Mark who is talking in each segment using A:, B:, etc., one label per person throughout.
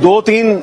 A: 2-3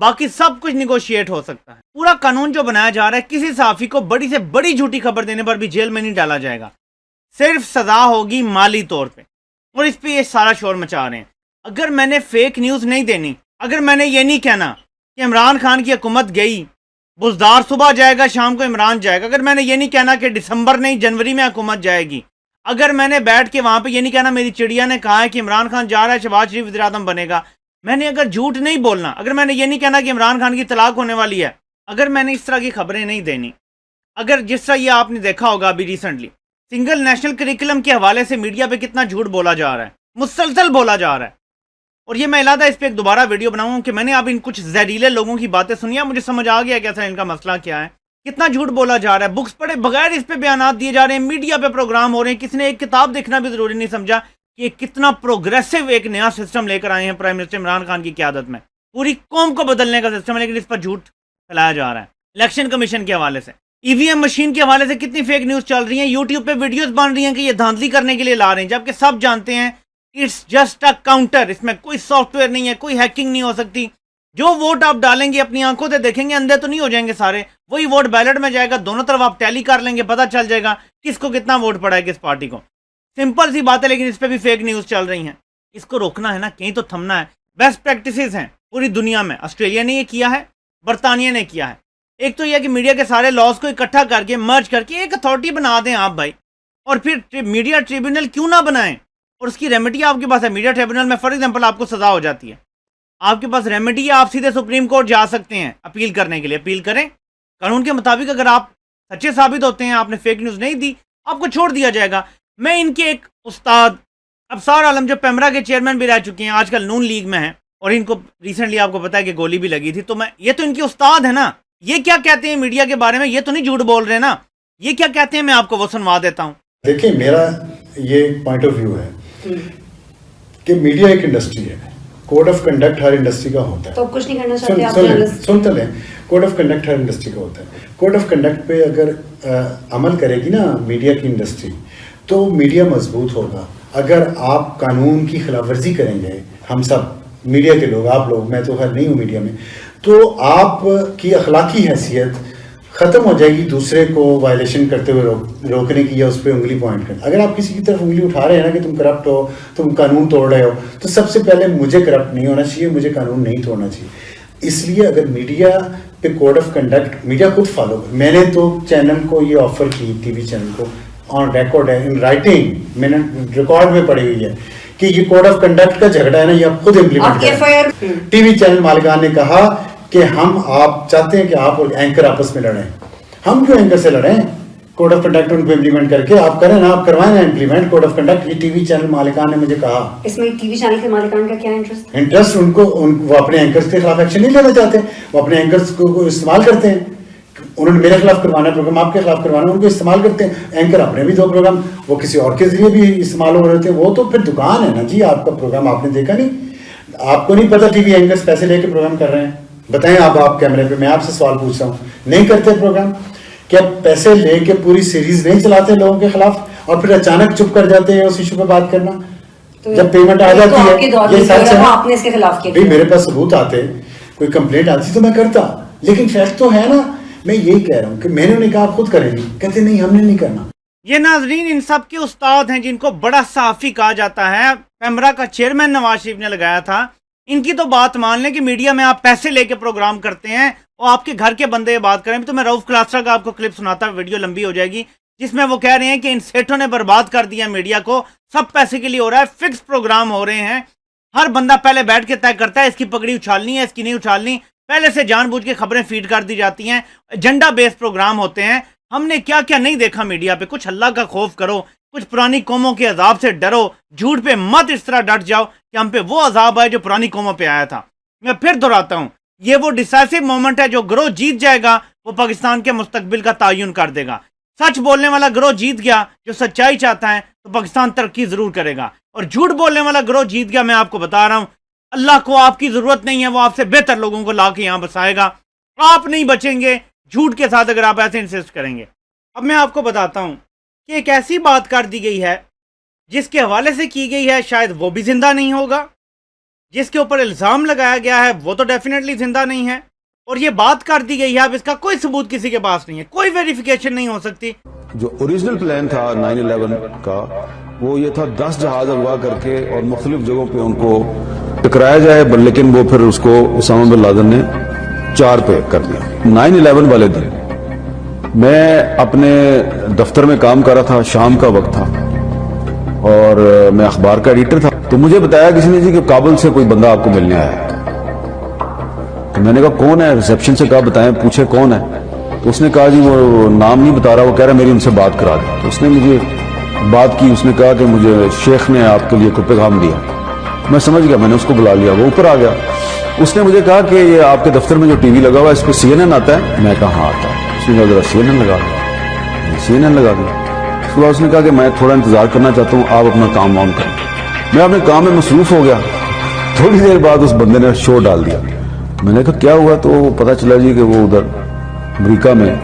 B: باقی سب کچھ نیگوشیٹ ہو سکتا ہے. پورا قانون جو بنایا جا رہا ہے کسی صحافی کو بڑی سے بڑی جھوٹی خبر دینے پر بھی جیل میں نہیں ڈالا جائے گا, صرف سزا ہوگی مالی طور پہ. اور اس پہ یہ سارا شور مچا رہے ہیں. اگر میں نے فیک نیوز نہیں دینی, اگر میں نے یہ نہیں کہنا کہ عمران خان کی حکومت گئی, بزدار صبح جائے گا شام کو عمران جائے گا, اگر میں نے یہ نہیں کہنا کہ دسمبر نہیں جنوری میں حکومت جائے گی, اگر میں نے بیٹھ کے وہاں پہ یہ نہیں کہنا میری چڑیا نے کہا ہے کہ عمران خان جا رہا ہے شہباز شریف وزیر اعظم بنے گا, میں نے اگر جھوٹ نہیں بولنا, اگر میں نے یہ نہیں کہنا کہ عمران خان کی طلاق ہونے والی ہے, اگر میں نے اس طرح کی خبریں نہیں دینی, اگر جس طرح یہ آپ نے دیکھا ہوگا ابھی ریسنٹلی سنگل نیشنل کریکولم کے حوالے سے میڈیا پہ کتنا جھوٹ بولا جا رہا ہے, مسلسل بولا جا رہا ہے. اور یہ میں علیحدہ اس پہ ایک دوبارہ ویڈیو بناؤں کہ میں نے اب ان کچھ زہریلے لوگوں کی باتیں سنی ہیں, مجھے سمجھ آ گیا کیسا ان کا مسئلہ کیا ہے, کتنا جھوٹ بولا جا رہا ہے, بکس پڑھے بغیر اس پہ بیانات دیے جا رہے ہیں, میڈیا پہ پروگرام ہو رہے ہیں. کسی نے ایک کتاب دیکھنا بھی ضروری نہیں سمجھا کہ کتنا پروگریسو ایک نیا سسٹم لے کر آئے ہیں پرائم منسٹر عمران خان کی قیادت میں, پوری قوم کو بدلنے کا سسٹم ہے, لیکن اس پر جھوٹ پھیلایا جا رہا ہے. الیکشن کمیشن کے حوالے سے, ای وی ایم مشین کے حوالے سے کتنی فیک نیوز چل رہی ہیں, یوٹیوب پہ ویڈیوز بن رہی ہیں کہ یہ دھاندلی کرنے کے لیے لا رہے ہیں, جبکہ سب جانتے ہیں اٹس جسٹ اے کاؤنٹر, اس میں کوئی سافٹ ویئر نہیں ہے, کوئی ہیکنگ نہیں ہو سکتی. جو ووٹ آپ ڈالیں گے اپنی آنکھوں سے دیکھیں گے, اندھے تو نہیں ہو جائیں گے سارے, وہی ووٹ بیلٹ میں جائے گا, دونوں طرف آپ ٹیلی کر لیں گے, پتہ چل جائے گا کس کو کتنا ووٹ پڑا ہے کس پارٹی کو. سمپل سی بات ہے, لیکن اس پہ بھی فیک نیوز چل رہی ہیں. اس کو روکنا ہے نا, کہیں تو تھمنا ہے. بیسٹ پریکٹسز ہیں پوری دنیا میں, آسٹریلیا نے یہ کیا ہے, برطانیہ نے کیا ہے. ایک تو یہ کہ میڈیا کے سارے لاز کو اکٹھا کر کے مرج کر کے ایک اتھارٹی بنا دیں آپ بھائی, اور پھر میڈیا ٹریبیونل کیوں نہ بنائیں, اور اس کی ریمیڈی آپ کے پاس ہے. میڈیا ٹریبیونل میں فار ایگزامپل آپ کو سزا ہو جاتی ہے, آپ کے پاس ریمیڈی ہے, آپ سیدھے سپریم کورٹ جا سکتے ہیں اپیل کرنے کے لیے, اپیل کریں قانون کے مطابق. اگر آپ سچے ثابت ہوتے ہیں, آپ نے فیک نیوز نہیں دی, آپ کو چھوڑ دیا جائے گا. میں ان کے ایک استاد ابصار عالم جو پیمرا کے چیئرمین بھی رہ چکے ہیں, آج کل نون لیگ میں ہیں, اور ان کو ریسنٹلی آپ کو پتا ہے کہ گولی بھی لگی تھی, تو میں یہ تو ان کے استاد ہیں نا, یہ کیا کہتے ہیں میڈیا کے بارے میں, یہ تو نہیں جھوٹ بول رہے نا, یہ کیا کہتے ہیں, میں آپ کو وہ سنوا دیتا ہوں.
C: دیکھیں میرا یہ پوائنٹ آف ویو ہے کہ میڈیا ایک انڈسٹری ہے, کوڈ آف کنڈکٹ ہر انڈسٹری کا ہوتا ہے.
D: تو کچھ نہیں کرنا چاہتے آپ,
C: سنتے لیں, کوڈ آف کنڈکٹ ہر انڈسٹری کا ہوتا ہے. کوڈ آف کنڈکٹ پہ اگر عمل کرے گی نا میڈیا کی انڈسٹری تو میڈیا مضبوط ہوگا. اگر آپ قانون کی خلاف ورزی کریں گے, ہم سب میڈیا کے لوگ, آپ لوگ, میں تو خیر نہیں ہوں میڈیا میں, تو آپ کی اخلاقی حیثیت ختم ہو جائے گی دوسرے کو وائلیشن کرتے ہوئے روکنے کی یا اس پہ انگلی پوائنٹ کرنا. اگر آپ کسی کی طرف انگلی اٹھا رہے ہیں نا کہ تم کرپٹ ہو, تم قانون توڑ رہے ہو, تو سب سے پہلے مجھے کرپٹ نہیں ہونا چاہیے, مجھے قانون نہیں توڑنا چاہیے. اس لیے اگر میڈیا پہ کوڈ آف کنڈکٹ میڈیا خود فالو, میں نے تو چینل کو یہ آفر کی, ٹی وی چینل کو, آن ریکارڈ ہے, ان رائٹنگ, میں نے ریکارڈ میں پڑھی ہوئی ہے کہ یہ کوڈ آف کنڈکٹ کا جھگڑا ہے نا, یہ آپ خود امپلیمنٹ کریں. ٹی وی چینل مالکان نے کہا کہ آپ چاہتے ہیں کہ آپ اور اینکر آپس میں لڑیں, ہم کیوں اینکر سے لڑیں, کوڈ آف کنڈکٹ ان کو امپلیمنٹ کر کے آپ کریں نا, آپ کروائیں نا امپلیمنٹ کوڈ آف کنڈکٹ. یہ ٹی وی چینل مالکان نے مجھے کہا.
D: اس میں ٹی وی چینل کے مالکان کا کیا
C: انٹرسٹ ان کو, وہ اپنے اینکرز کے خلاف ایکشن نہیں لینا چاہتے, وہ اپنے اینکرز کو استعمال کرتے ہیں. انہوں نے میرے خلاف کروانا پروگرام, آپ کے خلاف کروانا, ان کو استعمال کرتے ہیں. اینکر اپنے بھی 2 پروگرام وہ کسی اور کے ذریعے بھی استعمال ہو رہے تھے, وہ تو پھر دکان ہے نا جی. آپ کا پروگرام آپ نے دیکھا نہیں, آپ کو نہیں پتا ٹی وی اینکرز پیسے لے کے پروگرام کر رہے ہیں. بتائیں آپ کیمرے پہ, میں آپ سے سوال پوچھ رہا ہوں, نہیں کرتے پروگرام, کیا پیسے لے کے پوری سیریز نہیں چلاتے لوگوں کے خلاف, اور پھر اچانک چپ کر جاتے ہیں اس ایشو پہ بات کرنا جب پیمنٹ آ جاتی ہے. یہ سچ ہے,
D: آپ نے اس کے خلاف کیا,
C: میرے پاس ثبوت آتے, کوئی کمپلینٹ آتی تو میں کرتا, لیکن فیکٹ تو ہے نا. میں یہی کہہ رہا ہوں کہ میں نے انہیں کہا آپ خود کریں گی, کہتے نہیں ہم نے نہیں کرنا.
B: یہ ناظرین ان سب کے استاد ہیں جن کو بڑا صحافی کہا جاتا ہے, پیمرا کا چیئرمین نواز شریف نے لگایا تھا. ان کی تو بات مان لیں کہ میڈیا میں آپ پیسے لے کے پروگرام کرتے ہیں, اور آپ کے گھر کے بندے بات کریں. تو میں رؤف کلاسرا کا آپ کو کلپ سناتا, ویڈیو لمبی ہو جائے گی, جس میں وہ کہہ رہے ہیں کہ ان سیٹوں نے برباد کر دیا میڈیا کو, سب پیسے کے لیے ہو رہا ہے, فکس پروگرام ہو رہے ہیں, ہر بندہ پہلے بیٹھ کے طے کرتا ہے اس کی پگڑی اچھالنی ہے, اس کی نہیں اچھالنی, پہلے سے جان بوجھ کے خبریں فیڈ کر دی جاتی ہیں, ایجنڈا بیس پروگرام ہوتے ہیں. ہم نے کیا کیا نہیں دیکھا میڈیا پہ. کچھ اللہ کا خوف کرو, کچھ پرانی قوموں کے عذاب سے ڈرو, جھوٹ پہ مت اس طرح ڈٹ جاؤ کہ ہم پہ وہ عذاب آئے جو پرانی قوموں پہ آیا تھا. میں پھر دہراتا ہوں, یہ وہ ڈیسائسو مومنٹ ہے, جو گروہ جیت جائے گا وہ پاکستان کے مستقبل کا تعین کر دے گا. سچ بولنے والا گروہ جیت گیا جو سچائی چاہتا ہے تو پاکستان ترقی ضرور کرے گا, اور جھوٹ بولنے والا گروہ جیت گیا, میں آپ کو بتا رہا ہوں اللہ کو آپ کی ضرورت نہیں ہے, وہ آپ سے بہتر لوگوں کو لا کے یہاں بسائے گا. آپ نہیں بچیں گے جھوٹ کے ساتھ اگر آپ ایسے انسسٹ کریں گے. اب میں آپ کو بتاتا ہوں کہ ایک ایسی بات کر دی گئی ہے جس کے حوالے سے کی گئی ہے, شاید وہ بھی زندہ نہیں ہوگا, جس کے اوپر الزام لگایا گیا ہے وہ تو ڈیفینیٹلی زندہ نہیں ہے، اور یہ بات کر دی گئی ہے، اب اس کا کوئی ثبوت کسی کے پاس نہیں ہے، کوئی ویریفیکیشن نہیں ہو سکتی۔
A: جو اوریجنل پلان تھا 9/11 کا وہ یہ تھا 10 جہاز اغوا کر کے اور مختلف جگہوں پہ ان کو ٹکرایا جائے، لیکن وہ پھر اس کو اسامہ بن لادن نے 4 پہ کر دیا۔ 9/11 والے دن میں اپنے دفتر میں کام کر رہا تھا، شام کا وقت تھا اور میں اخبار کا ایڈیٹر تھا، تو مجھے بتایا کسی نے جی کہ کابل سے کوئی بندہ آپ کو ملنے آیا ہے۔ تو میں نے کہا کون ہے؟ ریسیپشن سے کہا بتائیں، پوچھے کون ہے؟ تو اس نے کہا جی وہ نام نہیں بتا رہا، وہ کہہ رہا میری ان سے بات کرا دی۔ تو اس نے مجھے بات کی، اس نے کہا کہ مجھے شیخ نے آپ کے لیے کوئی پیغام دیا۔ میں سمجھ گیا، میں نے اس کو بلا لیا، وہ اوپر آ گیا۔ اس نے مجھے کہا کہ یہ آپ کے دفتر میں جو ٹی وی لگا ہوا ہے اس پہ CNN آتا ہے؟ میں کہا ہاں آتا ہے۔ اس نے کہا ذرا CNN لگا دیا، CNN لگا دیا۔ اس کے بعد اس نے کہا کہ میں تھوڑا انتظار کرنا چاہتا ہوں، آپ اپنا کام آن کریں۔ میں اپنے کام میں مصروف ہو گیا، تھوڑی دیر بعد اس بندے نے شو ڈال دیا۔ میں نے کہا کیا ہوا؟ تو پتا چلا جی کہ وہ ادھر امریکہ میں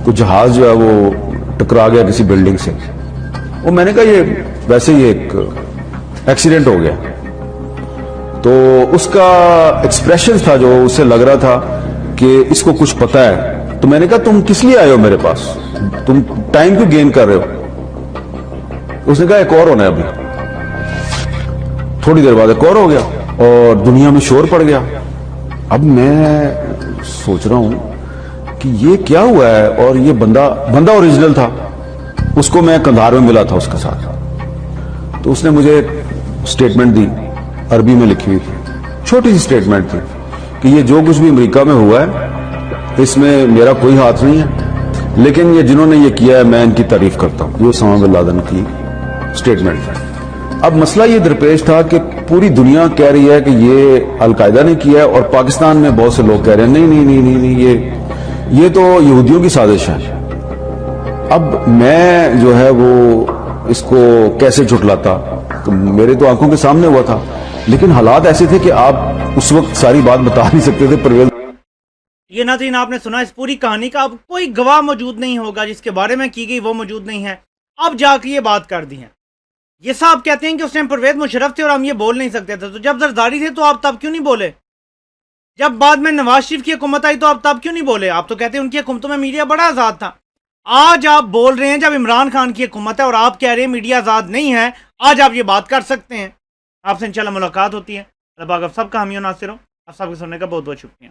A: کچھ جہاز جو ہے وہ ٹکرا گیا کسی بلڈنگ سے۔ وہ میں نے کہا یہ ویسے ہی ایک ایکسیڈنٹ ہو گیا۔ تو اس کا ایکسپریشن تھا جو اسے لگ رہا تھا کہ اس کو کچھ پتا ہے۔ تو میں نے کہا تم کس لیے آئے ہو میرے پاس، تم ٹائم کیوں گین کر رہے ہو؟ اس نے کہا ایک اور ہونا ہے ابھی۔ تھوڑی دیر بعد ایک اور ہو گیا اور دنیا میں شور پڑ گیا۔ اب میں سوچ رہا ہوں کہ یہ کیا ہوا ہے، اور یہ بندہ اوریجنل تھا، اس کو میں کندھار میں ملا تھا اس کے ساتھ۔ تو اس نے مجھے ایک سٹیٹمنٹ دی، عربی میں لکھی ہوئی تھی، چھوٹی سی سٹیٹمنٹ تھی کہ یہ جو کچھ بھی امریکہ میں ہوا ہے اس میں میرا کوئی ہاتھ نہیں ہے، لیکن یہ جنہوں نے یہ کیا ہے میں ان کی تعریف کرتا ہوں۔ یہ اسامہ بن لادن کی سٹیٹمنٹ تھی۔ اب مسئلہ یہ درپیش تھا کہ پوری دنیا کہہ رہی ہے کہ یہ القاعدہ نے کیا ہے، اور پاکستان میں بہت سے لوگ کہہ رہے ہیں نہیں نہیں نہیں نہیں یہ تو یہودیوں کی سازش ہے۔ اب میں جو ہے وہ اس کو کیسے جھٹلاتا؟ میرے تو آنکھوں کے سامنے ہوا تھا، لیکن حالات ایسے تھے کہ آپ اس وقت ساری بات بتا نہیں سکتے تھے۔ پرویز
B: یہ ناظرین آپ نے سنا اس پوری کہانی کا، اب کوئی گواہ موجود نہیں ہوگا، جس کے بارے میں کی گئی وہ موجود نہیں ہے، اب جا کے یہ بات کر دی ہے۔ یہ صاحب کہتے ہیں کہ اس ٹائم پرویز مشرف تھے اور ہم یہ بول نہیں سکتے تھے، تو جب زرداری تھے تو آپ تب کیوں نہیں بولے؟ جب بعد میں نواز شریف کی حکومت آئی تو آپ تب کیوں نہیں بولے؟ آپ تو کہتے ہیں ان کی حکومتوں میں میڈیا بڑا آزاد تھا۔ آج آپ بول رہے ہیں جب عمران خان کی حکومت ہے اور آپ کہہ رہے ہیں میڈیا آزاد نہیں ہے، آج آپ یہ بات کر سکتے ہیں۔ آپ سے انشاءاللہ ملاقات ہوتی ہے۔ اللہ پاک آپ سب کا حامی و ناصر ہو۔ آپ سب کے سننے کا بہت بہت شکریہ۔